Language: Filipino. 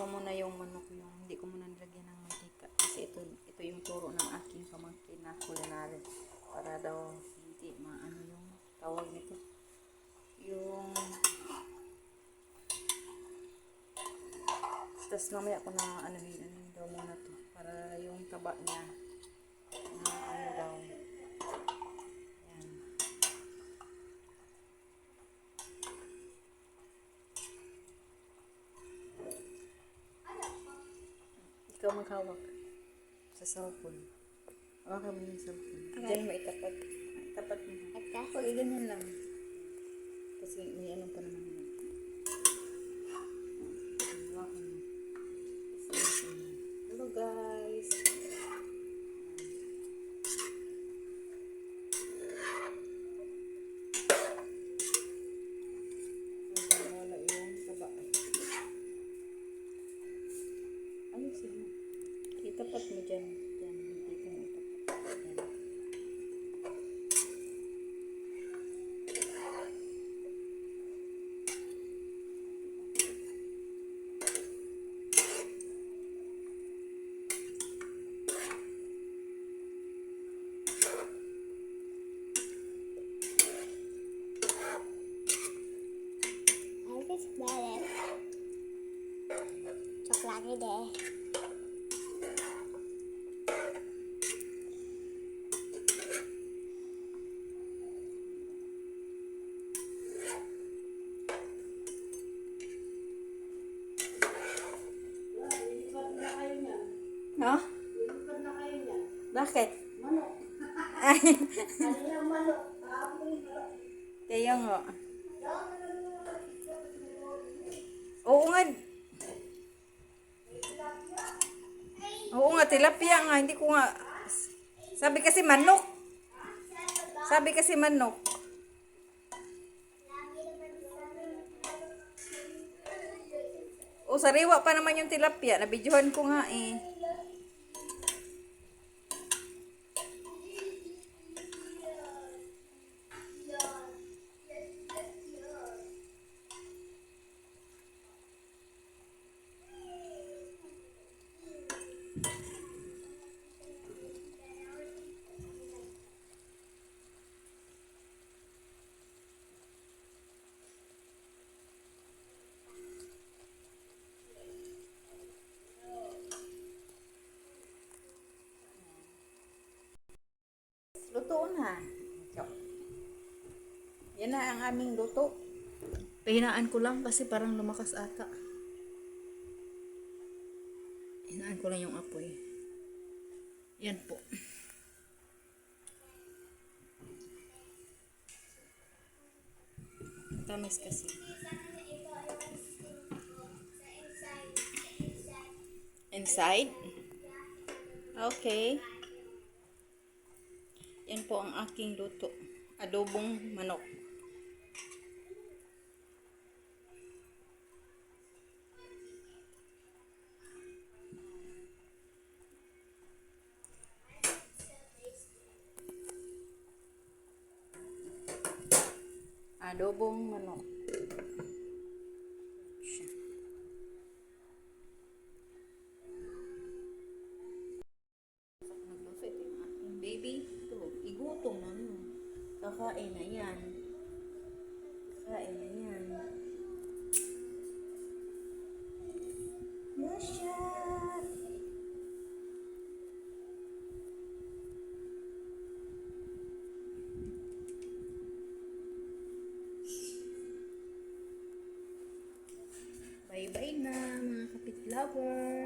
ko muna yung manok, yung hindi ko muna nilagyan ng mantika. Kasi ito yung turo ng aking pamangkin na culinary. Para daw hindi maano yung tawag nito. Yung tapos mamaya ko na ano daw muna to. Para yung taba niya na ano daw. Yan. Ikaw maghawak sa cellphone. Hawakan mo yung cellphone. Okay. Diyan mo itapat. Tapat mo. Okay. Pag ganyan lang. Kasi may ano pa naman yun. Hawakan mo. Hello guys. Wala yung taba. Ayusin mo. Itapat mo dyan. Dyan. Dito mo itapat. Dyan. I just smell it. Chocolate day. No? Bakit? Ay. Kaya nga. Oo nga. Oo nga, tilapia nga. Hindi ko nga. Sabi kasi manok. Sabi kasi manok. O, sariwa pa naman yung tilapia. Nabidyohan ko nga eh. Luto na. Yan na ang aming luto. Pahinaan ko lang kasi parang lumakas ata. Hinaan ko lang yung apoy. Yan po. Tamis kasi. Inside? Okay. Yan po ang aking luto. Adobong manok. Adobong manok. Nagluto ito yung aking baby. Ito, igutom na mo. Kakain na yan. Kakain na yan. Yasha! Bye-bye na mga kapit lover.